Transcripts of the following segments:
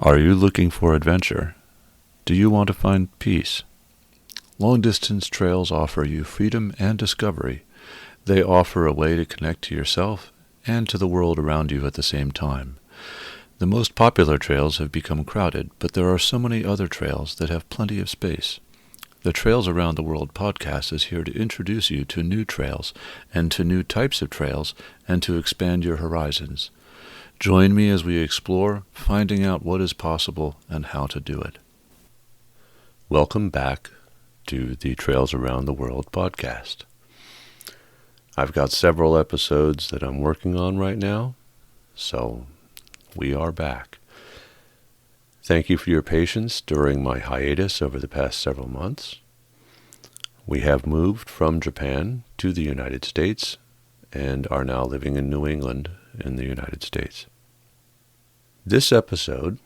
Are you looking for adventure? Do you want to find peace? Long-distance trails offer you freedom and discovery. They offer a way to connect to yourself and to the world around you at the same time. The most popular trails have become crowded, but there are so many other trails that have plenty of space. The Trails Around the World podcast is here to introduce you to new trails and to new types of trails and to expand your horizons. Join me as we explore, finding out what is possible and how to do it. Welcome back to the Trails Around the World podcast. I've got several episodes that I'm working on right now, so we are back. Thank you for your patience during my hiatus over the past several months. We have moved from Japan to the United States and are now living in New England in the United States. This episode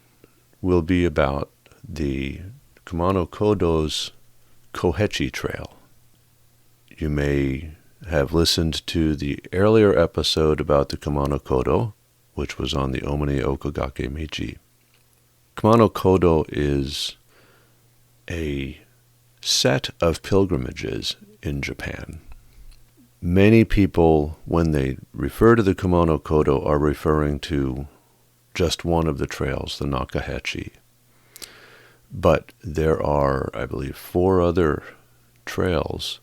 will be about the Kumano Kodo's Kohechi Trail. You may have listened to the earlier episode about the Kumano Kodo, which was on the Omani Okogake Meiji. Kumano Kodo is a set of pilgrimages in Japan. Many people, when they refer to the Kumano Kodo, are referring to just one of the trails, the Nakahechi. But there are, I believe, 4 other trails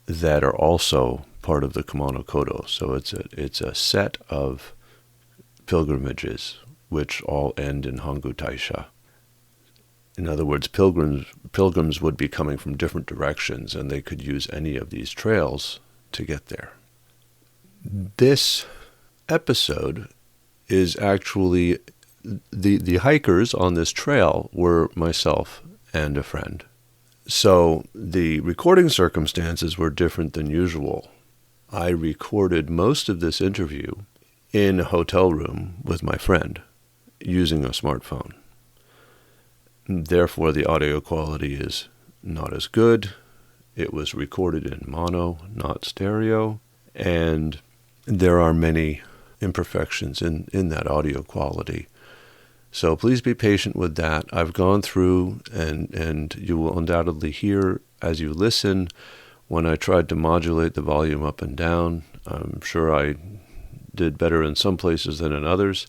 that are also part of the Kumano Kodo. So it's a set of pilgrimages which all end in Hangu Taisha. In other words, pilgrims would be coming from different directions, and they could use any of these trails to get there. This episode is actually, the hikers on this trail were myself and a friend. So the recording circumstances were different than usual. I recorded most of this interview in a hotel room with my friend using a smartphone. Therefore, the audio quality is not as good. It was recorded in mono, not stereo, and there are many imperfections in that audio quality. So please be patient with that. I've gone through, and you will undoubtedly hear as you listen when I tried to modulate the volume up and down. I'm sure I did better in some places than in others,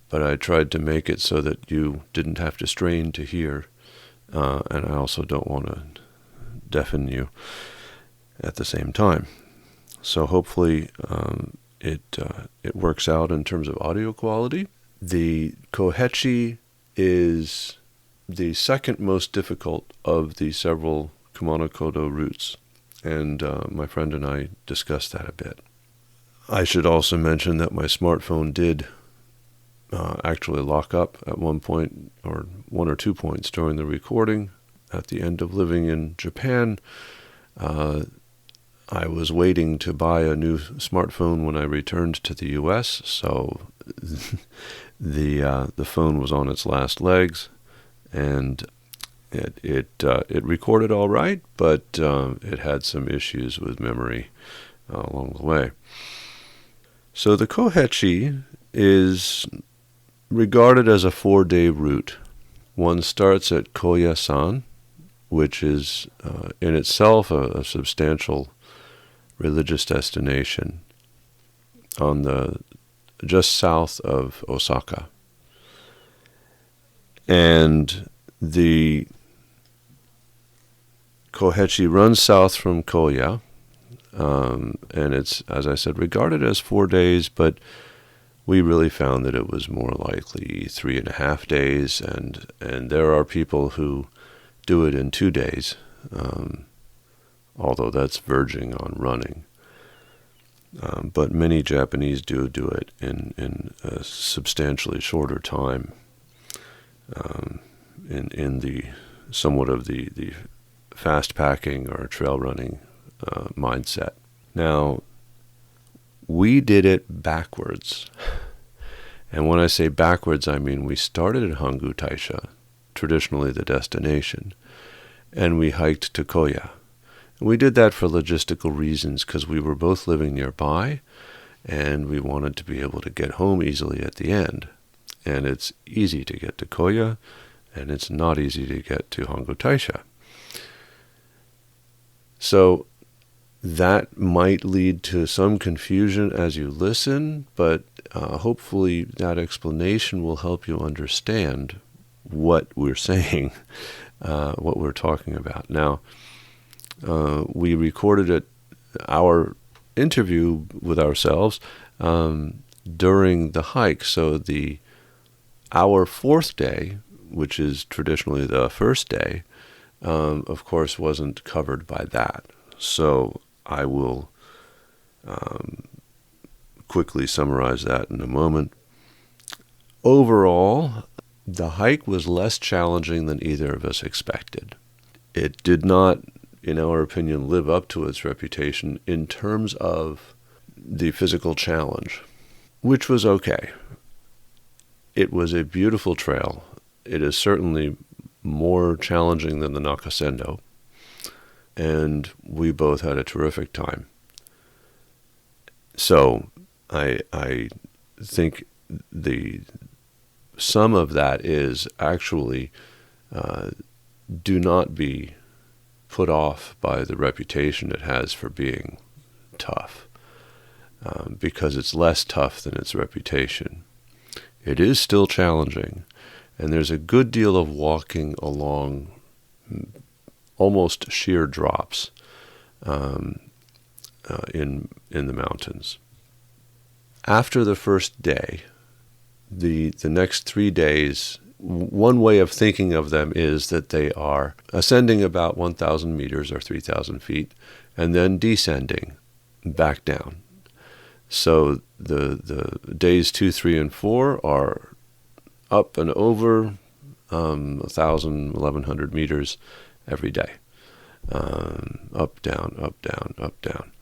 but I tried to make it so that you didn't have to strain to hear, and I also don't want to deafen you at the same time. So hopefully it works out in terms of audio quality. The Kohechi is the second most difficult of the several Kumano Kodo routes, and my friend and I discussed that a bit. I should also mention that my smartphone did actually lock up at one point, or 1 or 2 points during the recording. At the end of living in Japan, I was waiting to buy a new smartphone when I returned to the U.S., so the phone was on its last legs, and it recorded all right, but it had some issues with memory along the way. So the Kohechi is regarded as a 4-day route. One starts at Koya-san, which is in itself a substantial religious destination on just south of Osaka. And the Kohechi runs south from Koya, and it's, as I said, regarded as 4 days, but we really found that it was more likely 3.5 days, and there are people who do it in 2 days, although that's verging on running. But many Japanese do it in a substantially shorter time, in the somewhat of the fast packing or trail running mindset. Now, we did it backwards. And when I say backwards, I mean we started at Hangu Taisha, traditionally the destination, and we hiked to Koya. And we did that for logistical reasons because we were both living nearby, and we wanted to be able to get home easily at the end. And it's easy to get to Koya, and it's not easy to get to Hongo Taisha. So that might lead to some confusion as you listen, but hopefully that explanation will help you understand what we're saying, what we're talking about. Now, we recorded our interview with ourselves during the hike, so our fourth day, which is traditionally the first day, of course wasn't covered by that. So I will quickly summarize that in a moment. Overall, the hike was less challenging than either of us expected. It did not, in our opinion, live up to its reputation in terms of the physical challenge, which was okay. It was a beautiful trail. It is certainly more challenging than the Nakasendo, and we both had a terrific time. So I think the sum of that is actually do not be put off by the reputation it has for being tough, because it's less tough than its reputation. It is still challenging, and there's a good deal of walking along almost sheer drops in the mountains. After the first day, the next 3 days, one way of thinking of them is that they are ascending about 1,000 meters or 3,000 feet, and then descending back down. So the days 2, 3, and 4 are up and over 1,000, 1,100 meters every day. Up, down, up, down, up, down.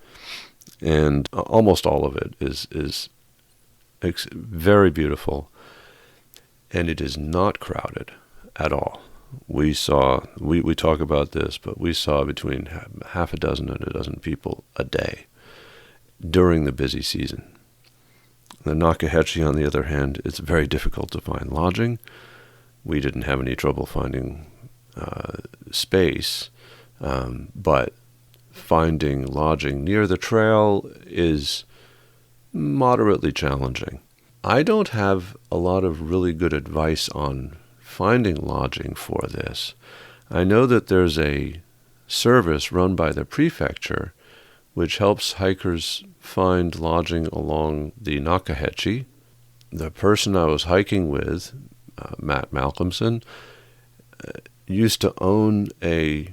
And almost all of it is very beautiful, and it is not crowded at all. We talk about this, but we saw between half a dozen and a dozen people a day during the busy season. The Kohechi, on the other hand, it's very difficult to find lodging. We didn't have any trouble finding space, but finding lodging near the trail is moderately challenging. I don't have a lot of really good advice on finding lodging for this. I know that there's a service run by the prefecture which helps hikers find lodging along the Kohechi. The person I was hiking with, Matt Malcomson, used to own a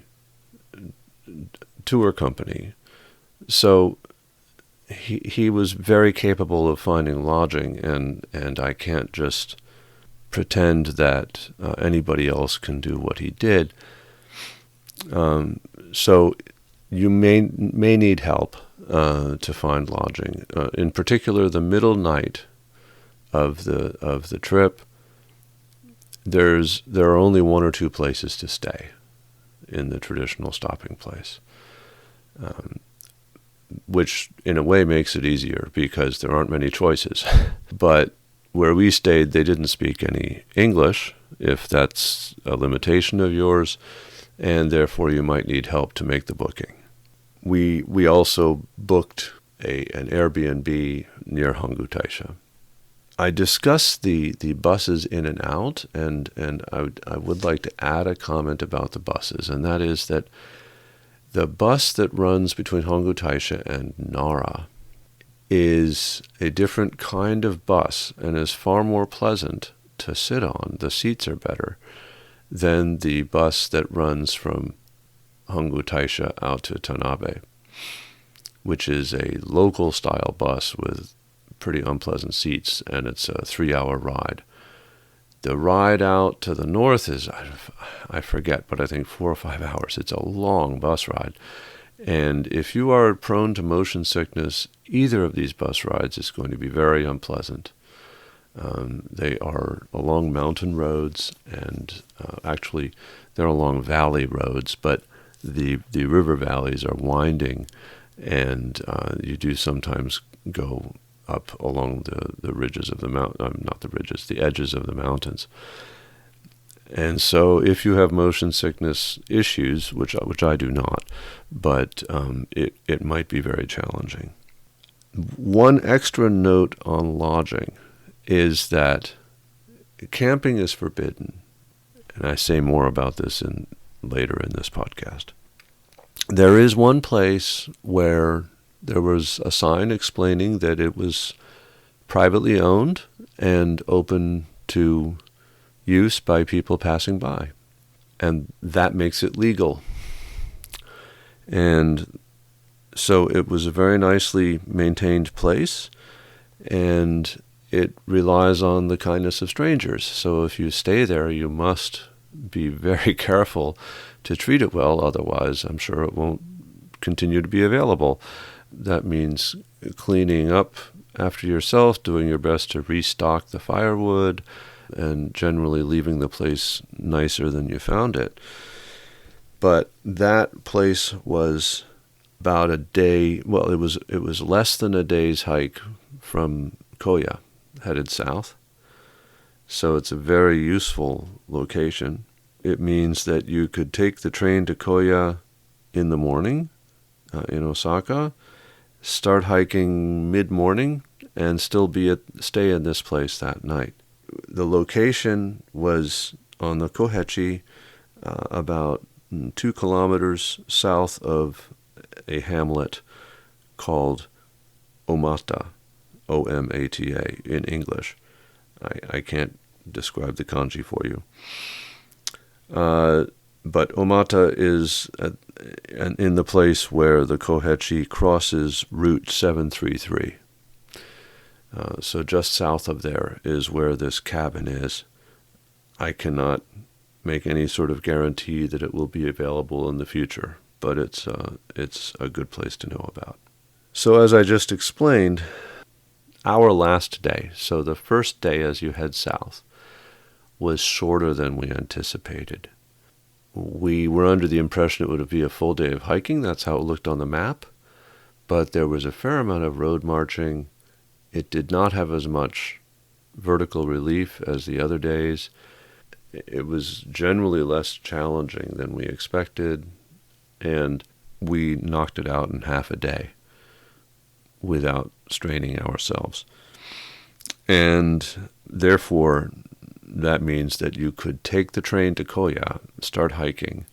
tour company. So he was very capable of finding lodging, and I can't just pretend that anybody else can do what he did. So you may need help to find lodging. In particular, the middle night of the trip, there are only 1 or 2 places to stay in the traditional stopping place, which in a way makes it easier because there aren't many choices. But where we stayed, they didn't speak any English, if that's a limitation of yours, and therefore you might need help to make the booking. We also booked an Airbnb near Hongo Taisha. I discussed the buses in and out, and I would like to add a comment about the buses, and that is that the bus that runs between Hongo Taisha and Nara is a different kind of bus and is far more pleasant to sit on. The seats are better than the bus that runs from Hongo Taisha out to Tanabe, which is a local style bus with pretty unpleasant seats, and it's a 3-hour ride. The ride out to the north is, I forget, but I think 4 or 5 hours. It's a long bus ride. And if you are prone to motion sickness, either of these bus rides is going to be very unpleasant. They are along mountain roads, and actually they're along valley roads, but the river valleys are winding, and you do sometimes go up along the ridges of the mountain, not the ridges, the edges of the mountains. And so if you have motion sickness issues, which I do not, but it might be very challenging. One extra note on lodging is that camping is forbidden, and I say more about this later in this podcast. There is one place where there was a sign explaining that it was privately owned and open to use by people passing by, and that makes it legal. And so it was a very nicely maintained place, and it relies on the kindness of strangers. So if you stay there, you must be very careful to treat it well, otherwise I'm sure it won't continue to be available. That means cleaning up after yourself, doing your best to restock the firewood, and generally leaving the place nicer than you found it. But that place was about a day, well, it was less than a day's hike from Koya, headed south. So it's a very useful location. It means that you could take the train to Koya in the morning, in Osaka, start hiking mid-morning, and still stay in this place that night. The location was on the Kohechi, about 2 kilometers south of a hamlet called Omata, O-M-A-T-A in English. I can't describe the kanji for you. But Omata is in the place where the Kohechi crosses Route 733. So just south of there is where this cabin is. I cannot make any sort of guarantee that it will be available in the future, but it's a good place to know about. So as I just explained, our last day, so the first day as you head south, was shorter than we anticipated. We were under the impression it would be a full day of hiking. That's how it looked on the map. But there was a fair amount of road marching. It did not have as much vertical relief as the other days. It was generally less challenging than we expected, and we knocked it out in half a day without straining ourselves. And therefore, that means that you could take the train to Koya, start hiking,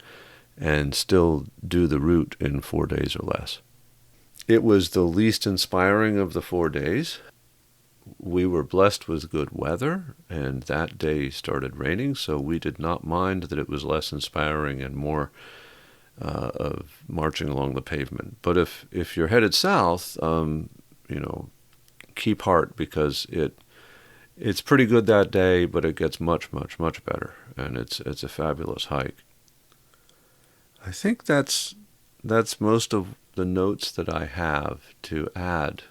and still do the route in 4 days or less. It was the least inspiring of the 4 days. We were blessed with good weather, and that day started raining, so we did not mind that it was less inspiring and more of marching along the pavement. But if you're headed south, keep heart, because it's pretty good that day, but it gets much, much, much better, and it's a fabulous hike. I think that's most of the notes that I have to add.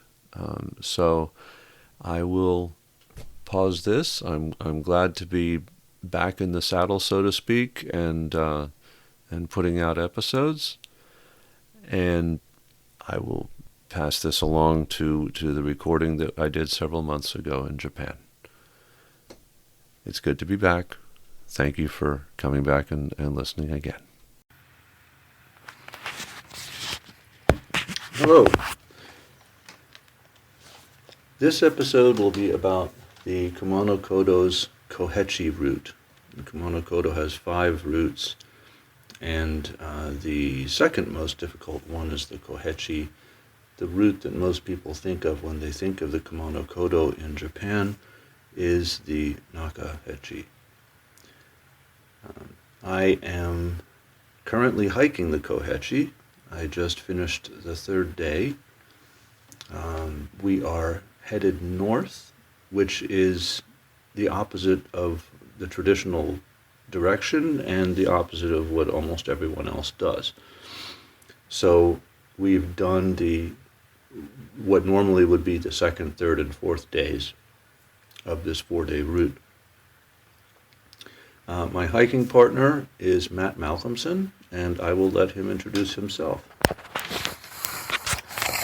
So I will pause this. I'm glad to be back in the saddle, so to speak, and putting out episodes. And I will pass this along to the recording that I did several months ago in Japan. It's good to be back. Thank you for coming back and listening again. Hello. This episode will be about the Kumano Kodo's Kohechi route. The Kumano Kodo has 5 routes, and the second most difficult one is the Kohechi, the route that most people think of when they think of the Kumano Kodo in Japan is the Nakahechi. I am currently hiking the Kohechi. I just finished the 3rd day. We are headed north, which is the opposite of the traditional direction and the opposite of what almost everyone else does. So we've done what normally would be the 2nd, 3rd, and 4th days of this 4-day route. My hiking partner is Matt Malcomson, and I will let him introduce himself.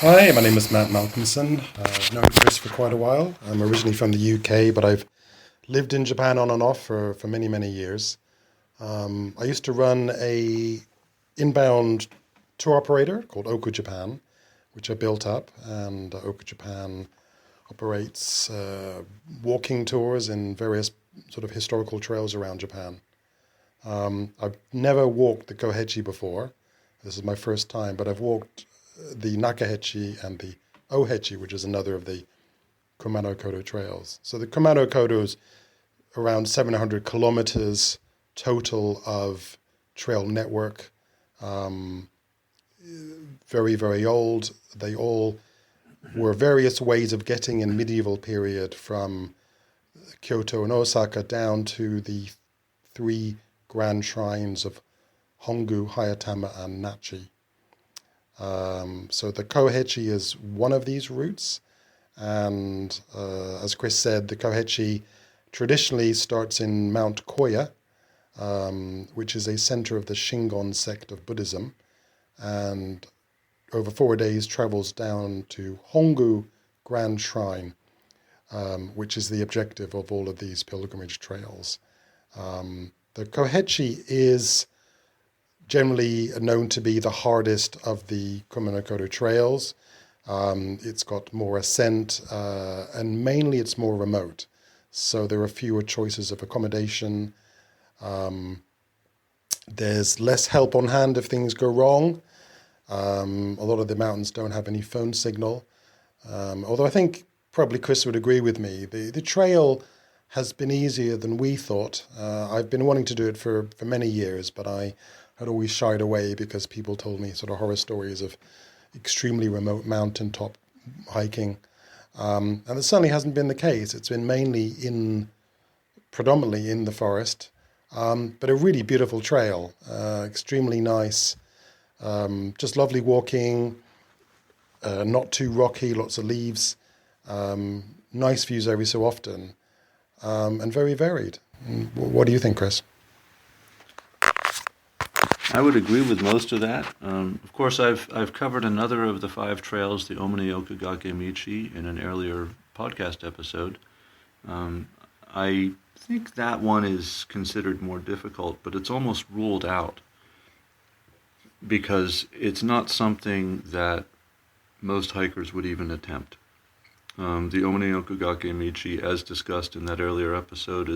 Hi, my name is Matt Malcomson. I've known Chris for quite a while. I'm originally from the UK, but I've lived in Japan on and off for many, many years. I used to run a inbound tour operator called Oku Japan, which I built up, and Oku Japan operates walking tours in various sort of historical trails around Japan. I've never walked the Kohechi before. This is my first time, but I've walked the Nakahechi and the Ohechi, which is another of the Kumano Kodo trails. So the Kumano Kodo is around 700 kilometers total of trail network. Um, Very, very old. They all were various ways of getting in medieval period from Kyoto and Osaka down to the three grand shrines of Hongu, Hayatama, and Nachi. So the Kohechi is one of these routes. And as Chris said, the Kohechi traditionally starts in Mount Koya, which is a center of the Shingon sect of Buddhism, and over 4 days travels down to Hongu Grand Shrine, which is the objective of all of these pilgrimage trails. The Kohechi is generally known to be the hardest of the Kumano Kodo trails. It's got more ascent, and mainly it's more remote. So there are fewer choices of accommodation. There's less help on hand if things go wrong. A lot of the mountains don't have any phone signal. Although I think probably Chris would agree with me, the trail has been easier than we thought. I've been wanting to do it for many years, but I had always shied away because people told me sort of horror stories of extremely remote mountaintop hiking. And it certainly hasn't been the case. It's been predominantly in the forest, but a really beautiful trail, extremely nice, just lovely walking, not too rocky, lots of leaves, nice views every so often, and very varied. What do you think, Chris? I would agree with most of that. Of course, I've covered another of the five trails, the Omni Okagake Michi, in an earlier podcast episode. I think that one is considered more difficult, but it's almost ruled out because it's not something that most hikers would even attempt. The Omni Okagake Michi, as discussed in that earlier episode,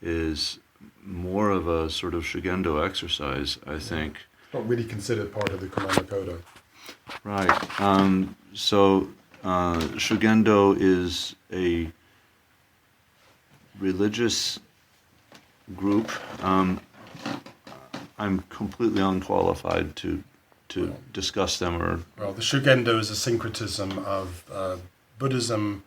is more of a sort of shugendo exercise, I think. It's not really considered part of the Kumano Kodo. Right. Shugendo is a religious group. I'm completely unqualified to discuss them. Well, the Shugendo is a syncretism of Buddhism,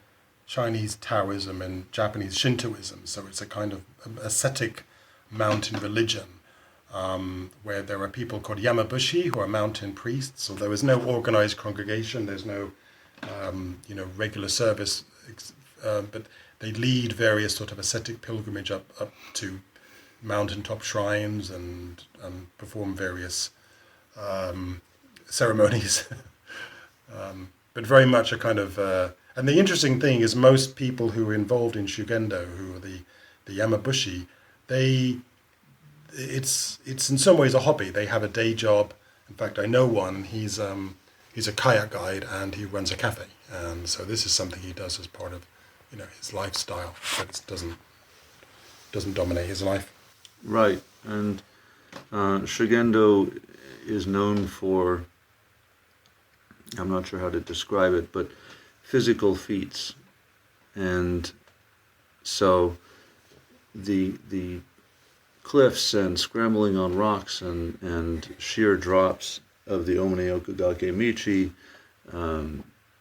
Chinese Taoism, and Japanese Shintoism. So it's a kind of ascetic mountain religion, where there are people called Yamabushi who are mountain priests. So there is no organized congregation. There's no regular service, but they lead various sort of ascetic pilgrimage up to mountaintop shrines and perform various ceremonies. But very much a kind of and the interesting thing is most people who are involved in Shugendo, who are the Yamabushi, it's in some ways a hobby. They have a day job. In fact, I know one. He's a kayak guide and he runs a cafe, and so this is something he does as part of his lifestyle. But it doesn't dominate his life. Right, and Shugendo is known for, I'm not sure how to describe it, but physical feats. And so the cliffs and scrambling on rocks and sheer drops of the Omni Okagake Michi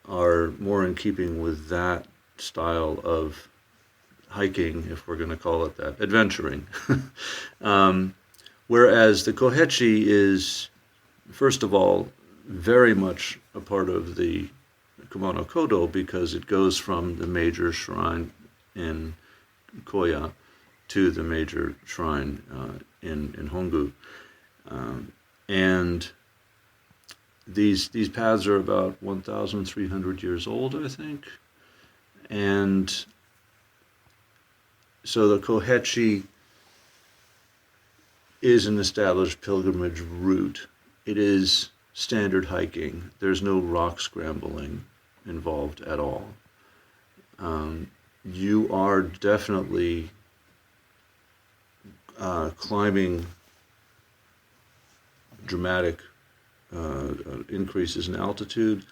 are more in keeping with that style of hiking, if we're going to call it that, adventuring. Whereas the Kohechi is, first of all, very much a part of the Kumano Kodo because it goes from the major shrine in Koya to the major shrine in Hongu. And these paths are about 1,300 years old, I think, and so the Kohechi is an established pilgrimage route. It is standard hiking. There's no rock scrambling involved at all. You are definitely climbing dramatic increases in altitude,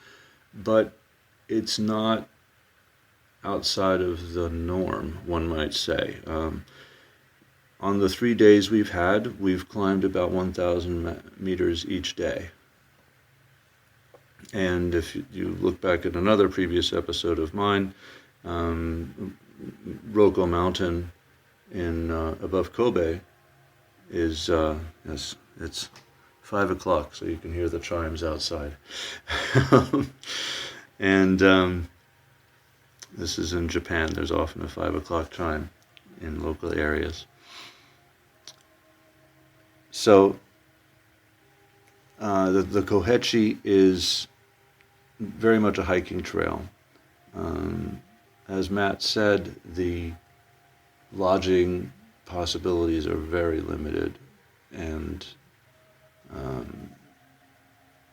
but it's not outside of the norm, one might say. On the 3 days we've had, we've climbed about 1,000 meters each day. And if you look back at another previous episode of mine, Roko Mountain in above Kobe is it's 5 o'clock, so you can hear the chimes outside. And this is in Japan. There's often a 5 o'clock chime in local areas. So the Kohechi is very much a hiking trail. As Matt said, the lodging possibilities are very limited, and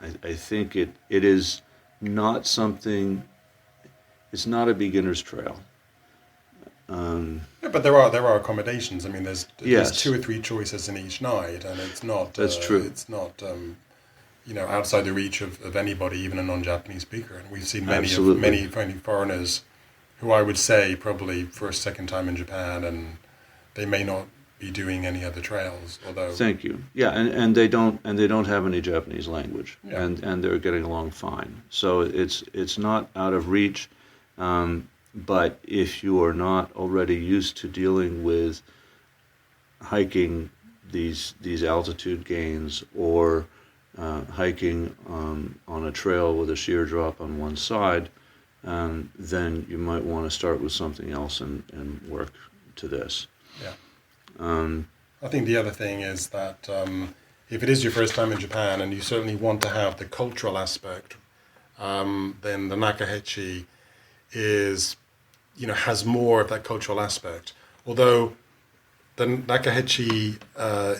I think it is not something. It's not a beginner's trail. Yeah, but there are accommodations. I mean, there's Yes. 2 or 3 choices in each night, and it's not. That's true. It's not. Outside the reach of anybody, even a non-Japanese speaker. And we've seen many foreigners who I would say probably first, second time in Japan, and they may not be doing any other trails. Although, Thank you. Yeah, and they don't have any Japanese language, Yeah. and they're getting along fine. So it's not out of reach. But if you are not already used to dealing with hiking these altitude gains, or hiking on a trail with a sheer drop on one side, then you might want to start with something else and work to this. Yeah. Um, I think the other thing is that if it is your first time in Japan and you certainly want to have the cultural aspect, then the Nakahechi has more of that cultural aspect. Although the Nakahechi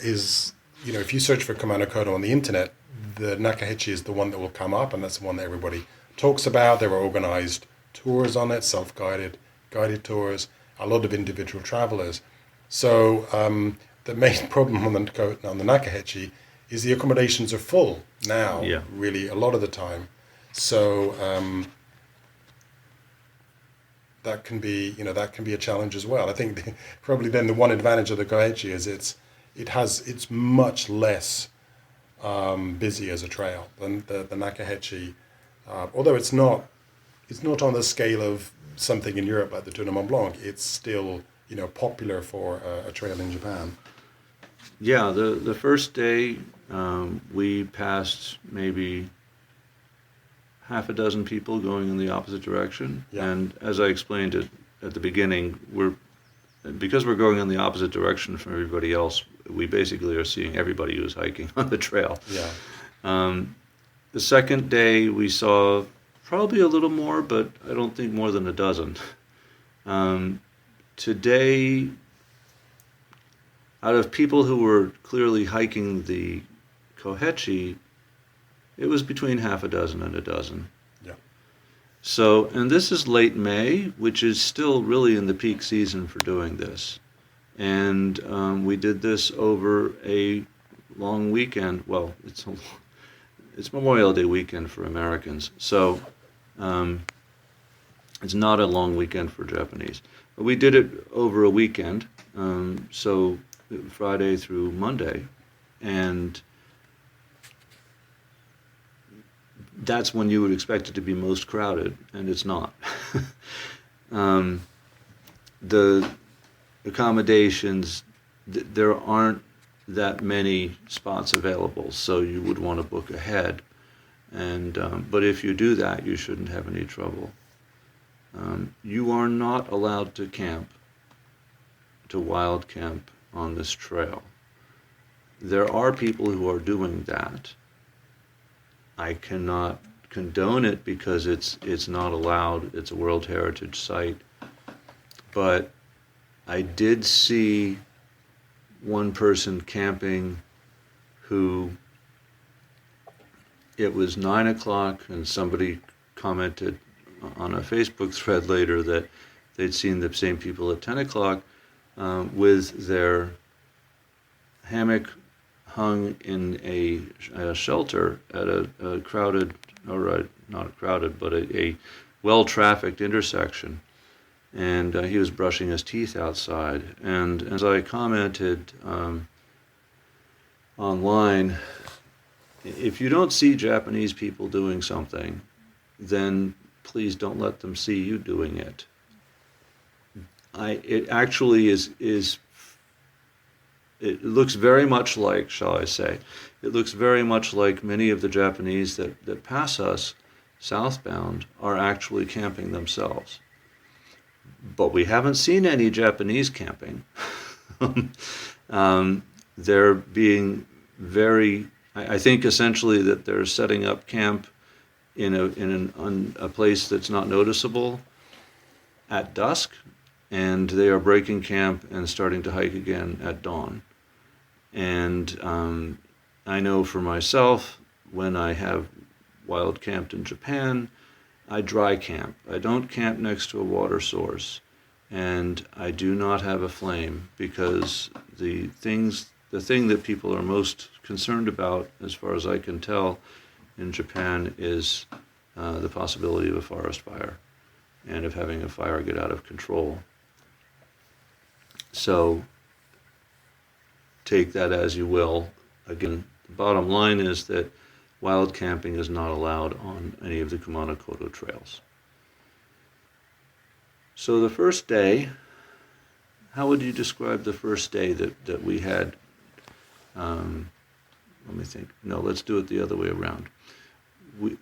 is, if you search for Kumano Kodo on the internet, the Nakahechi is the one that will come up, and that's the one that everybody talks about. There are organized tours on it, self-guided, guided tours, a lot of individual travelers. So the main problem on the Nakahechi is the accommodations are full now, Yeah. really, a lot of the time. So that can be a challenge as well. I think probably then the one advantage of the Kohechi is it's much less busy as a trail than the Nakahechi, although it's not on the scale of something in Europe like the Tour de Mont Blanc. It's still popular for a trail in Japan. Yeah, the first day we passed maybe half a dozen people going in the opposite direction. Yeah. And as I explained it at the beginning, because we're going in the opposite direction from everybody else, we basically are seeing everybody who's hiking on the trail. Yeah. The second day we saw probably a little more, but I don't think more than a dozen. Today, out of people who were clearly hiking the Kohechi, it was between half a dozen and a dozen. Yeah. So, and this is late May, which is still really in the peak season for doing this. And we did this over a long weekend. Well, it's Memorial Day weekend for Americans, so it's not a long weekend for Japanese. But we did it over a weekend, so Friday through Monday, and that's when you would expect it to be most crowded, and it's not. The accommodations, there aren't that many spots available, so you would want to book ahead. And but if you do that, you shouldn't have any trouble. You are not allowed to wild camp on this trail. There are people who are doing that, I cannot condone it because it's not allowed. It's a World Heritage Site. But I did see one person camping who, it was 9 o'clock, and somebody commented on a Facebook thread later that they'd seen the same people at 10 o'clock with their hammock hung in a shelter at a crowded, or not crowded, but a well-trafficked intersection. And he was brushing his teeth outside. And as I commented online, if you don't see Japanese people doing something, then please don't let them see you doing it. It actually is, it looks very much like, shall I say, it looks very much like many of the Japanese that pass us southbound are actually camping themselves. But we haven't seen any Japanese camping. They're being very, I think essentially that they're setting up camp in a place that's not noticeable at dusk, and they are breaking camp and starting to hike again at dawn. And I know for myself, when I have wild camped in Japan, I dry camp. I don't camp next to a water source, and I do not have a flame, because the thing that people are most concerned about, as far as I can tell, in Japan is the possibility of a forest fire and of having a fire get out of control. So take that as you will. Again, the bottom line is that wild camping is not allowed on any of the Kumano Kodo trails. So the first day, how would you describe the first day that we had? Let me think. No, let's do it the other way around.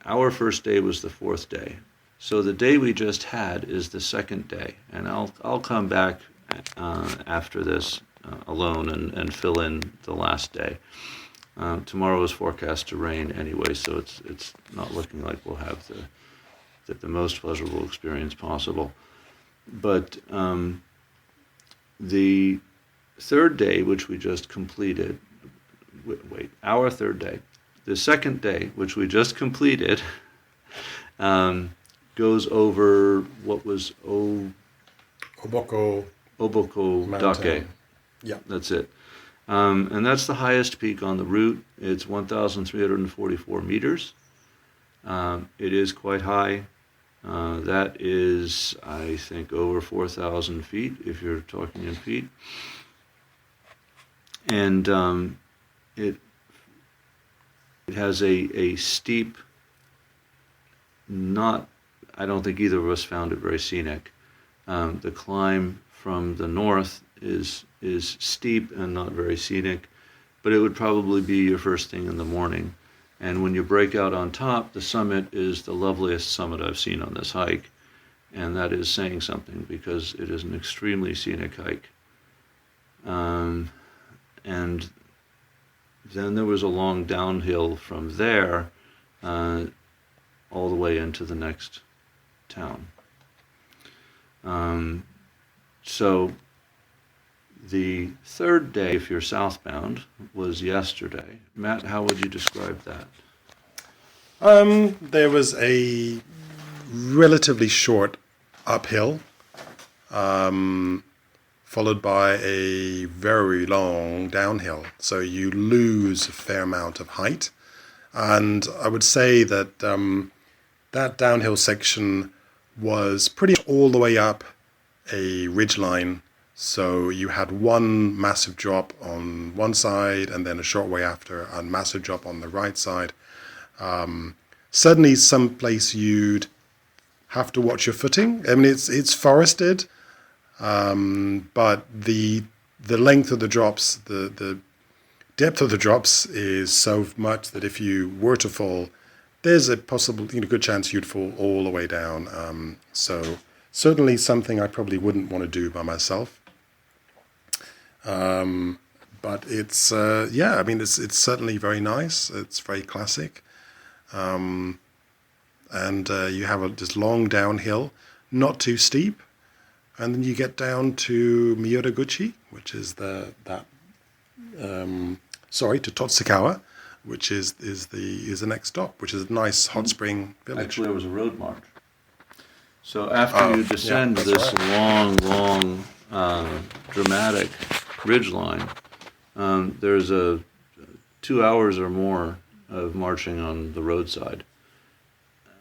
Our first day was the fourth day. So the day we just had is the second day. And I'll come back after this alone and fill in the last day. Tomorrow is forecast to rain anyway, so it's not looking like we'll have the most pleasurable experience possible. But the third day, which we just completed, our third day, the second day, which we just completed, goes over what was Oboko Dake. Yeah, that's it. And that's the highest peak on the route. It's 1,344 meters. It is quite high. That is, I think, over 4,000 feet, if you're talking in feet. And it has a steep, I don't think either of us found it very scenic. The climb from the north is steep and not very scenic, but it would probably be your first thing in the morning. And when you break out on top, the summit is the loveliest summit I've seen on this hike, and that is saying something, because it is an extremely scenic hike. And then there was a long downhill from there all the way into the next town. So the third day, if you're southbound, was yesterday. Matt, how would you describe that? There was a relatively short uphill, followed by a very long downhill. So you lose a fair amount of height. And I would say that that downhill section was pretty much all the way up a ridgeline. So you had one massive drop on one side, and then a short way after, a massive drop on the right side. Suddenly, someplace you'd have to watch your footing. I mean, it's forested, but the length of the drops, the depth of the drops is so much that if you were to fall, there's a possible, good chance you'd fall all the way down. So certainly something I probably wouldn't want to do by myself. But it's it's certainly very nice. It's very classic. and you have this long downhill, not too steep, and then you get down to Miyodaguchi, which is to Totsukawa, which is the next stop, which is a nice hot spring village. Actually, it was a road march. So after you descend this long, dramatic ridgeline, there's 2 hours or more of marching on the roadside.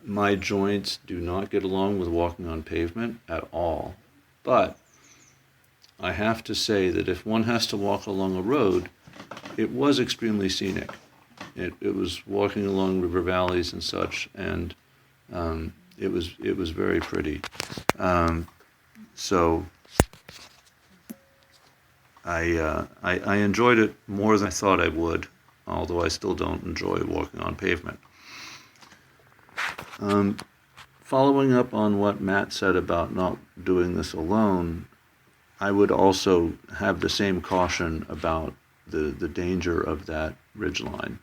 My joints do not get along with walking on pavement at all, but I have to say that if one has to walk along a road, it was extremely scenic. It was walking along river valleys and such, and it was very pretty. So I enjoyed it more than I thought I would, although I still don't enjoy walking on pavement. Following up on what Matt said about not doing this alone, I would also have the same caution about the danger of that ridgeline.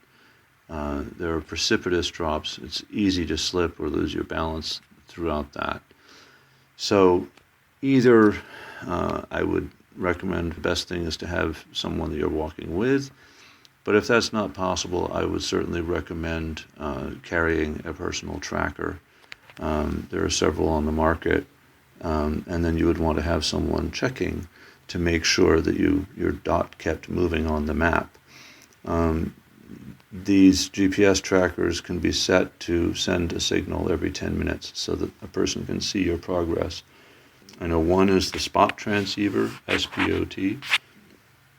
There are precipitous drops. It's easy to slip or lose your balance throughout that. So either I would recommend the best thing is to have someone that you're walking with, but if that's not possible, I would certainly recommend carrying a personal tracker. There are several on the market, and then you would want to have someone checking to make sure that your dot kept moving on the map. These GPS trackers can be set to send a signal every 10 minutes so that a person can see your progress. I know one is the spot transceiver, SPOT.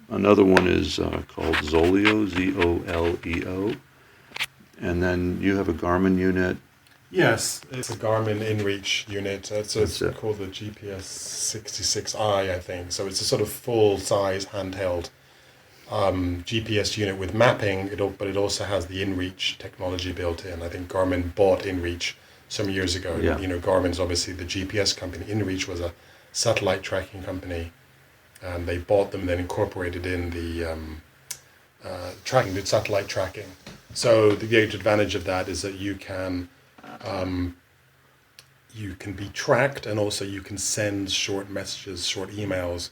Another one is called Zoleo, Zoleo. And then you have a Garmin unit. Yes, it's a Garmin InReach unit. It's called the GPS 66i, I think. So it's a sort of full-size handheld GPS unit with mapping, but it also has the InReach technology built in. I think Garmin bought InReach some years ago. Yeah. Garmin's obviously the GPS company. InReach was a satellite tracking company, and they bought them and then incorporated in the satellite tracking. So the great advantage of that is that you can be tracked, and also you can send short messages, short emails,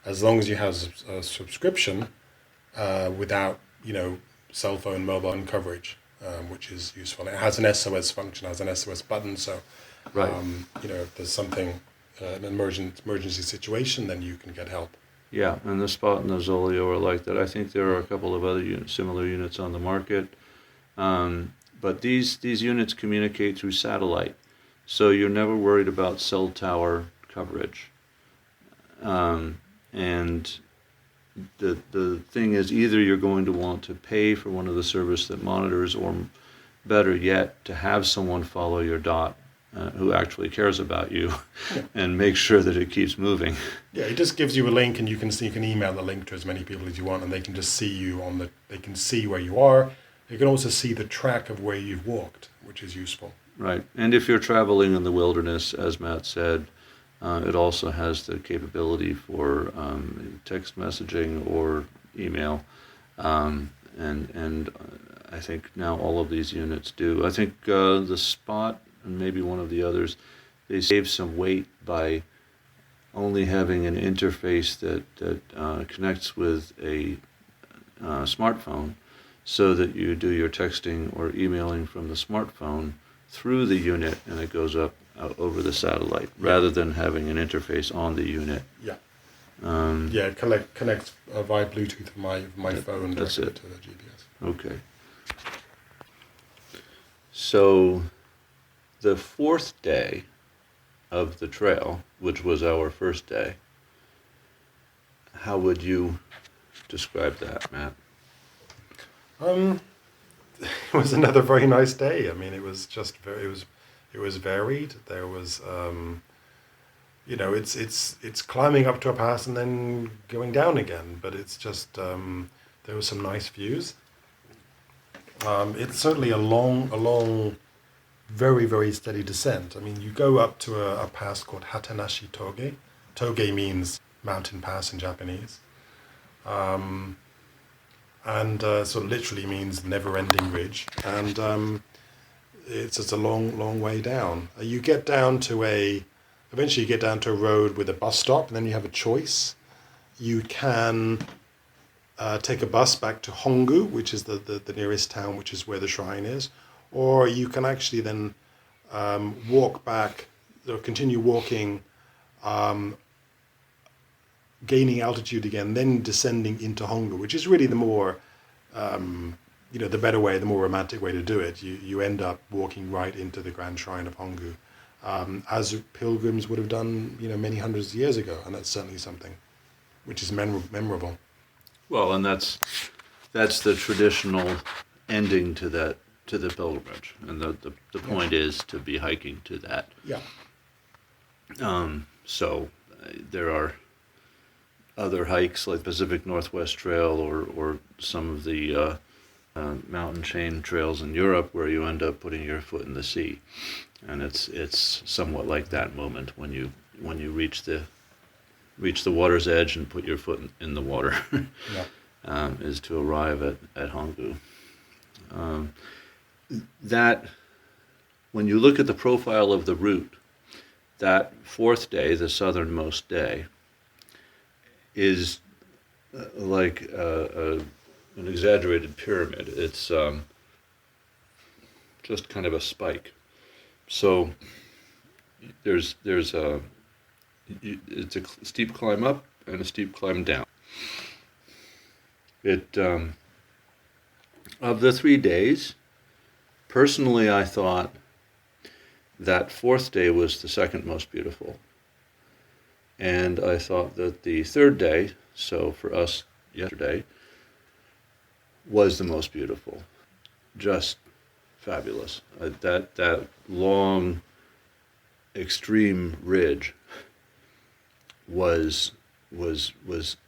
as long as you have a subscription without cell phone mobile coverage, which is useful. It has an SOS function, has an SOS button, so Right. If there's something an emergency situation, then you can get help. Yeah, and the Spot and the Zoleo are like that. I think there are a couple of other similar units on the market. But these units communicate through satellite, so you're never worried about cell tower coverage. And the thing is, either you're going to want to pay for one of the service that monitors, or better yet, to have someone follow your dot who actually cares about you and make sure that it keeps moving. Yeah, it just gives you a link, and you can email the link to as many people as you want, and they can just see you they can see where you are. You can also see the track of where you've walked, which is useful. Right, and if you're traveling in the wilderness, as Matt said, it also has the capability for text messaging or email, and I think now all of these units do. I think the Spot and maybe one of the others, they save some weight by only having an interface that connects with a smartphone, so that you do your texting or emailing from the smartphone through the unit, and it goes up over the satellite, rather than having an interface on the unit. Yeah. It connects via Bluetooth with my phone directly to the GPS. Okay. So the fourth day of the trail, which was our first day, how would you describe that, Matt? It was another very nice day. I mean, it was just it was varied. There was, it's climbing up to a pass and then going down again, but it's just, there were some nice views. It's certainly a long, very, very steady descent. I mean, you go up to a pass called Hatanashi Toge. Toge means mountain pass in Japanese. And sort of literally means never-ending ridge. And it's just a long, long way down. You get down to eventually you get down to a road with a bus stop, and then you have a choice. You can take a bus back to Hongu, which is the nearest town, which is where the shrine is, or you can actually then walk back, or continue walking, gaining altitude again, then descending into Hongu, which is really the more, the better way, the more romantic way to do it. You end up walking right into the grand shrine of Hongu, as pilgrims would have done, many hundreds of years ago, and that's certainly something which is memorable. Well, and that's the traditional ending to the pilgrimage, and the point is to be hiking to that. Yeah. So there are other hikes like Pacific Northwest Trail or some of the mountain chain trails in Europe where you end up putting your foot in the sea, and it's somewhat like that moment when you reach the water's edge and put your foot in the water. Yeah. Is to arrive at Hongu. That when you look at the profile of the route, that fourth day, the southernmost day, is like an exaggerated pyramid. It's just kind of a spike. So it's a steep climb up and a steep climb down. Of the 3 days, personally, I thought that fourth day was the second most beautiful. And I thought that the third day, so for us yesterday, was the most beautiful. Just fabulous. That long, extreme ridge was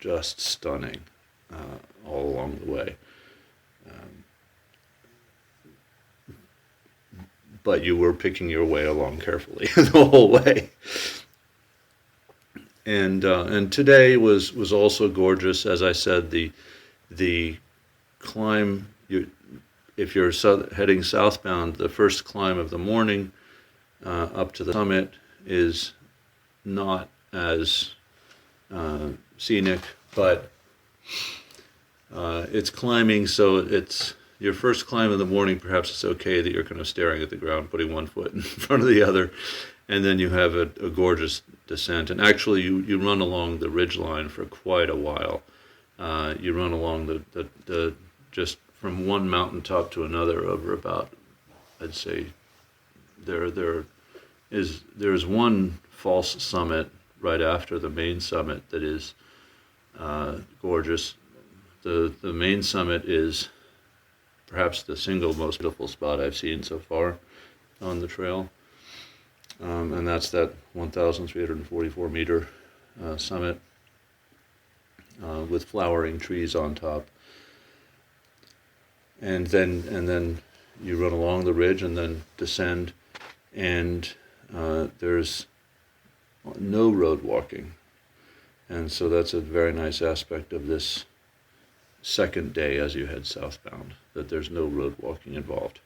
just stunning all along the way. But you were picking your way along carefully the whole way. And today was also gorgeous. As I said, the climb, if you're heading southbound, the first climb of the morning up to the summit is not as scenic, but it's climbing, so it's your first climb in the morning. Perhaps it's okay that you're kind of staring at the ground, putting one foot in front of the other, and then you have a gorgeous descent. And actually, you run along the ridgeline for quite a while. You run along the just from one mountaintop to another over about, I'd say, there's one false summit right after the main summit that is gorgeous. The main summit is perhaps the single most beautiful spot I've seen so far on the trail, and that's that 1,344 meter summit with flowering trees on top. And then you run along the ridge and then descend, and there's no road walking, and so that's a very nice aspect of this second day as you head southbound, that there's no road walking involved.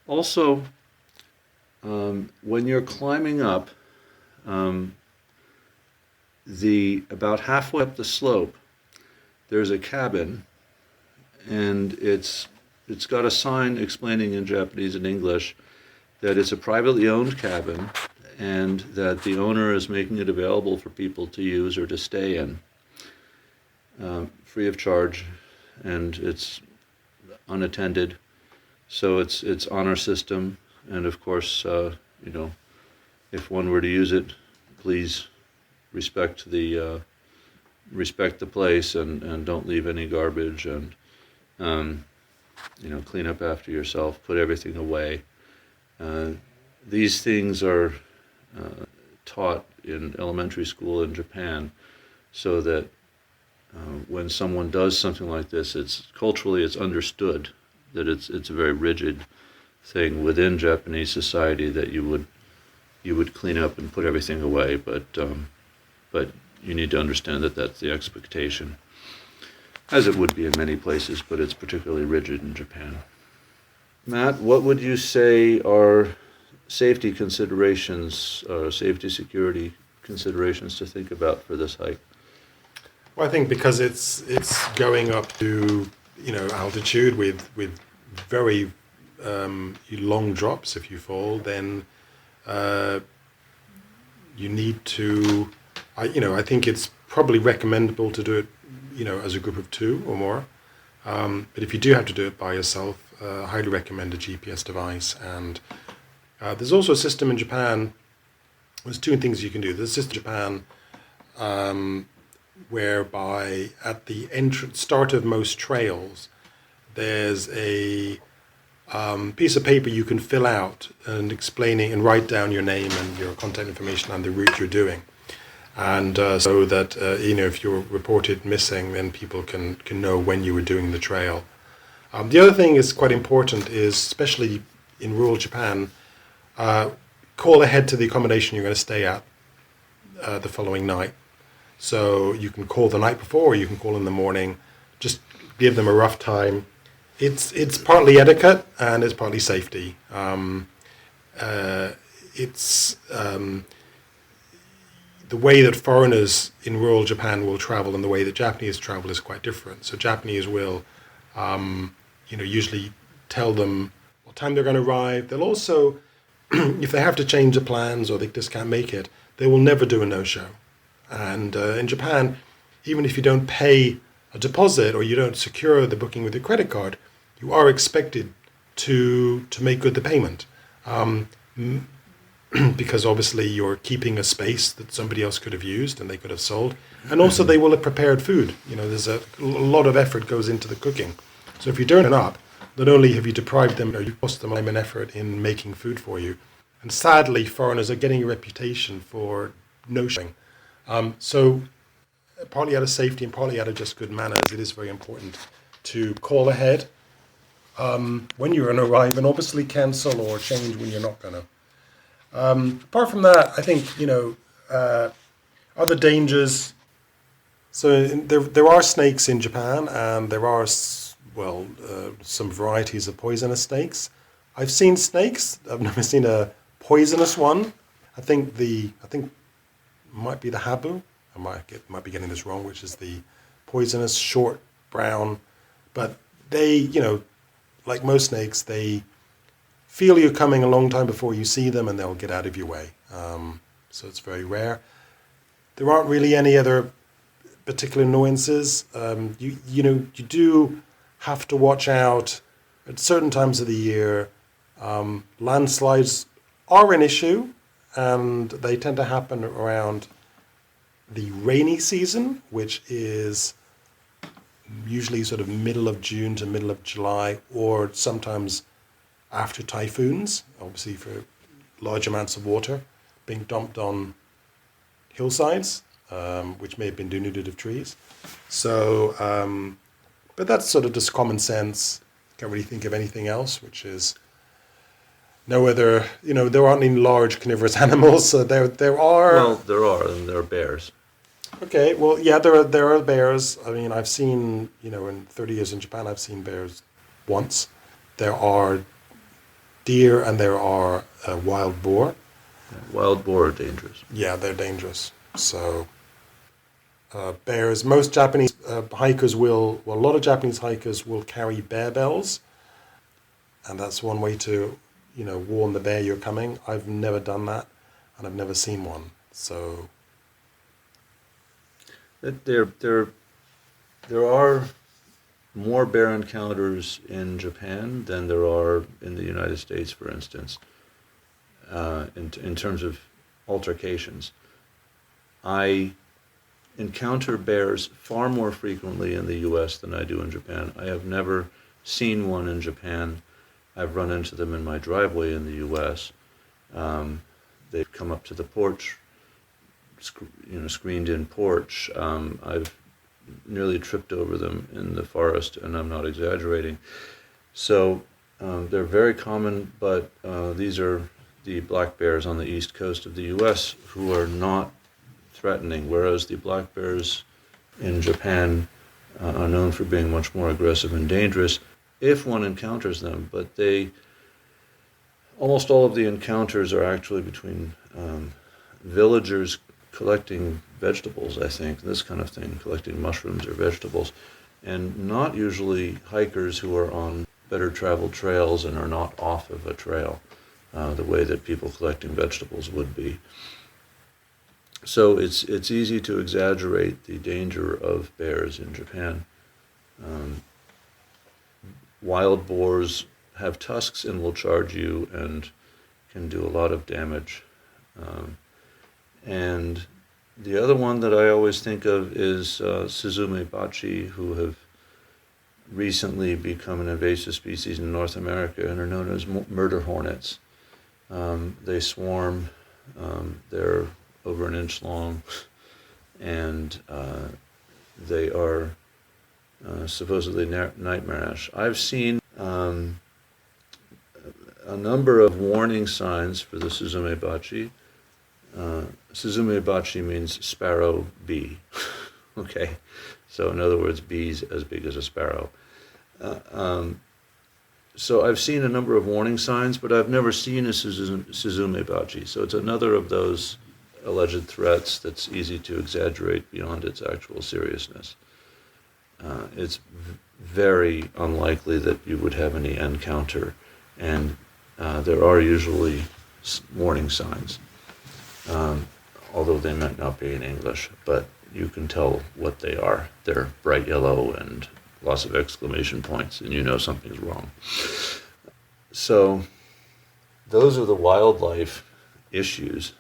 Also, when you're climbing up, about halfway up the slope, there's a cabin, and it's got a sign explaining in Japanese and English that it's a privately owned cabin and that the owner is making it available for people to use or to stay in, free of charge, and it's unattended. So it's honor system, and of course, if one were to use it, please respect the place and don't leave any garbage, and clean up after yourself, put everything away. These things are taught in elementary school in Japan, so that when someone does something like this, it's understood that it's a very rigid thing within Japanese society that you would clean up and put everything away, but you need to understand that that's the expectation, as it would be in many places, but it's particularly rigid in Japan. Matt, what would you say are safety considerations, safety security considerations to think about for this hike? Well, I think because it's going up to altitude with very long drops. If you fall, then you need to. I think it's probably recommendable to do it, as a group of two or more. But if you do have to do it by yourself, I highly recommend a GPS device. And there's also a system in Japan. There's two things you can do. There's a system in Japan whereby at the start of most trails, there's a piece of paper you can fill out and explaining and write down your name and your contact information and the route you're doing. And so that, if you're reported missing, then people can know when you were doing the trail. The other thing is quite important is, especially in rural Japan, call ahead to the accommodation you're going to stay at the following night. So you can call the night before, or you can call in the morning. Just give them a rough time. It's partly etiquette and it's partly safety. The way that foreigners in rural Japan will travel and the way that Japanese travel is quite different. So Japanese will, usually tell them what time they're going to arrive. They'll also, if they have to change the plans or they just can't make it, they will never do a no-show. And in Japan, even if you don't pay a deposit or you don't secure the booking with your credit card, you are expected to make good the payment. Because obviously you're keeping a space that somebody else could have used and they could have sold. And also they will have prepared food. There's a lot of effort goes into the cooking. So if you turn it up, not only have you deprived them, you cost them time and effort in making food for you. And sadly, foreigners are getting a reputation for no-showing. So partly out of safety and partly out of just good manners, it is very important to call ahead when you're going to arrive and obviously cancel or change when you're not going to. Apart from that, I think, other dangers. So there are snakes in Japan, and there are, some varieties of poisonous snakes. I've seen snakes. I've never seen a poisonous one. I think might be the habu. I might be getting this wrong, which is the poisonous short brown. But they, like most snakes, they feel you're coming a long time before you see them, and they'll get out of your way. So it's very rare. There aren't really any other particular annoyances. You do have to watch out at certain times of the year. Landslides are an issue, and they tend to happen around the rainy season, which is usually sort of middle of June to middle of July, or sometimes after typhoons, obviously for large amounts of water being dumped on hillsides, which may have been denuded of trees. So, but that's sort of just common sense. Can't really think of anything else, which is no other, there aren't any large carnivorous animals. So there are. Well, there are, and there are bears. Okay, well, yeah, there are bears. I mean, I've seen, in 30 years in Japan, I've seen bears once. There are deer and there are wild boar. Wild boar are dangerous. Yeah, they're dangerous. So bears, most Japanese hikers a lot of Japanese hikers will carry bear bells. And that's one way to, warn the bear you're coming. I've never done that, and I've never seen one. So There are more bear encounters in Japan than there are in the United States, for instance, in terms of altercations. I encounter bears far more frequently in the U.S. than I do in Japan. I have never seen one in Japan. I've run into them in my driveway in the U.S. They've come up to the porch, screened-in porch. I've nearly tripped over them in the forest, and I'm not exaggerating. So they're very common, but these are the black bears on the east coast of the U.S. who are not threatening, whereas the black bears in Japan are known for being much more aggressive and dangerous. if one encounters them, but almost all of the encounters are actually between villagers collecting vegetables, I think, this kind of thing, collecting mushrooms or vegetables, and not usually hikers who are on better traveled trails and are not off of a trail, the way that people collecting vegetables would be. So it's easy to exaggerate the danger of bears in Japan. Wild boars have tusks and will charge you and can do a lot of damage. And the other one that I always think of is Suzume bachi, who have recently become an invasive species in North America and are known as murder hornets. They swarm. They're over an inch long, and they are supposedly nightmarish. I've seen a number of warning signs for the Suzume bachi. Suzume bachi means sparrow bee. Okay, so in other words, bees as big as a sparrow. So I've seen a number of warning signs, but I've never seen a Suzume bachi. So it's another of those alleged threats that's easy to exaggerate beyond its actual seriousness. It's very unlikely that you would have any encounter, and there are usually warning signs, although they might not be in English, but you can tell what they are. They're bright yellow and lots of exclamation points, and you know something's wrong. So those are the wildlife issues.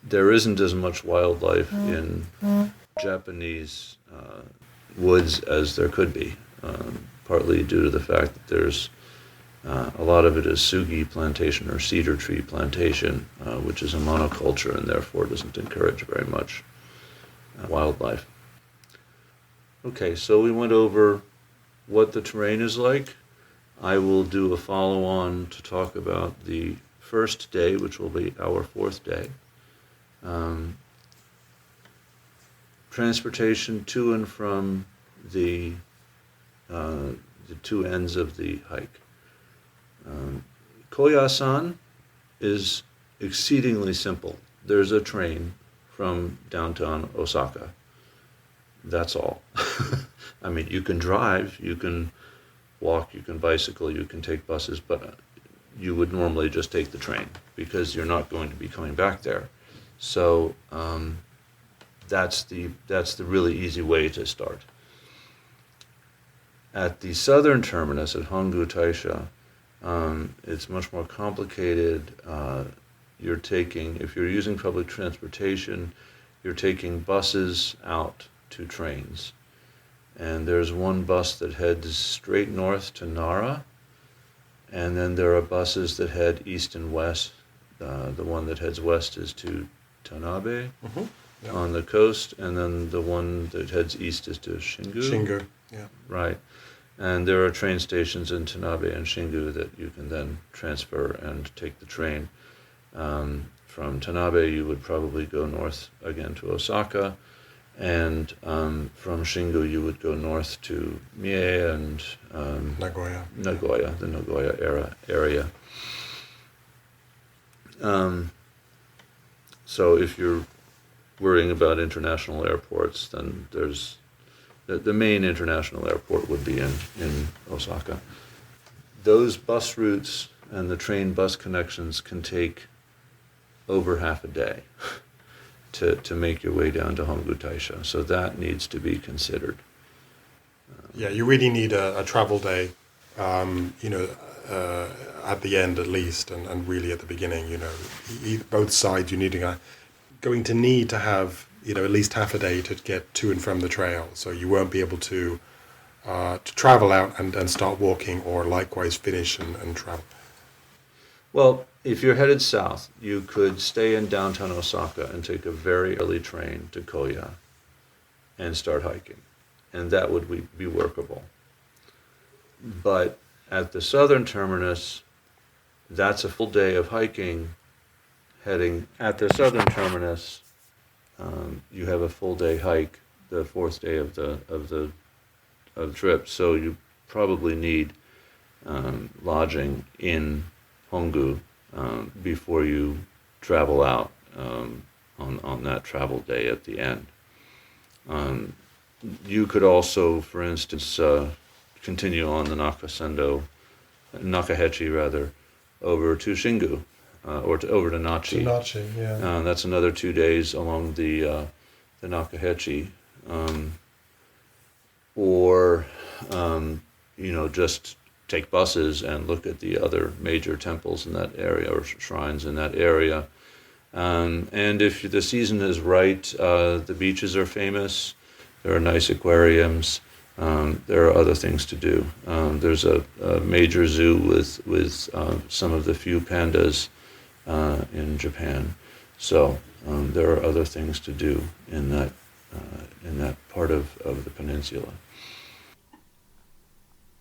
There isn't as much wildlife in Japanese woods as there could be, partly due to the fact that there's a lot of it is sugi plantation or cedar tree plantation, which is a monoculture and therefore doesn't encourage very much wildlife. Okay, so we went over what the terrain is like. I will do a follow-on to talk about the first day, which will be our fourth day. Transportation to and from the two ends of the hike. Koyasan is exceedingly simple. There's a train from downtown Osaka. That's all. I mean, you can drive, you can walk, you can bicycle, you can take buses, but you would normally just take the train because you're not going to be coming back there. So that's the really easy way to start. At the southern terminus at Hongu Taisha, it's much more complicated. If you're using public transportation, you're taking buses out to trains. And there's one bus that heads straight north to Nara, and then there are buses that head east and west. The one that heads west is to Tanabe on the coast, and then the one that heads east is to Shingu. Shingu, yeah. Right. And there are train stations in Tanabe and Shingu that you can then transfer and take the train. From Tanabe, you would probably go north again to Osaka, and from Shingu, you would go north to Mie and Nagoya, the Nagoya area. So if you're worrying about international airports, then there's the main international airport would be in Osaka. Those bus routes and the train bus connections can take over half a day to make your way down to Hongu Taisha. So that needs to be considered. Yeah, you really need a travel day, at the end at least, and really at the beginning. Both sides going to need to have at least half a day to get to and from the trail. So you won't be able to travel out and start walking, or likewise finish and travel. Well, if you're headed south, you could stay in downtown Osaka and take a very early train to Koya and start hiking, and that would be workable. But at the southern terminus, that's a full day of hiking. Heading at the southern terminus, you have a full day hike, the fourth day of the trip. So you probably need lodging in Hongu before you travel out on that travel day at the end. You could also, for instance, continue on the Nakahechi rather, over to Shingu, over to Nachi. To Nachi, yeah. That's another 2 days along the Nakahechi, or just take buses and look at the other major temples in that area or shrines in that area. And if the season is right, the beaches are famous. There are nice aquariums. There are other things to do. There's a major zoo with some of the few pandas in Japan. So there are other things to do in that part of the peninsula.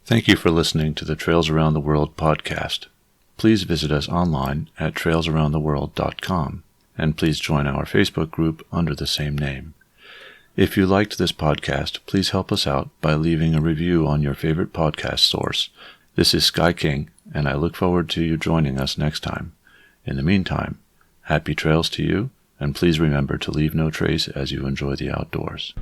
Thank you for listening to the Trails Around the World podcast. Please visit us online at trailsaroundtheworld.com, and please join our Facebook group under the same name. If you liked this podcast, please help us out by leaving a review on your favorite podcast source. This is Sky King, and I look forward to you joining us next time. In the meantime, happy trails to you, and please remember to leave no trace as you enjoy the outdoors.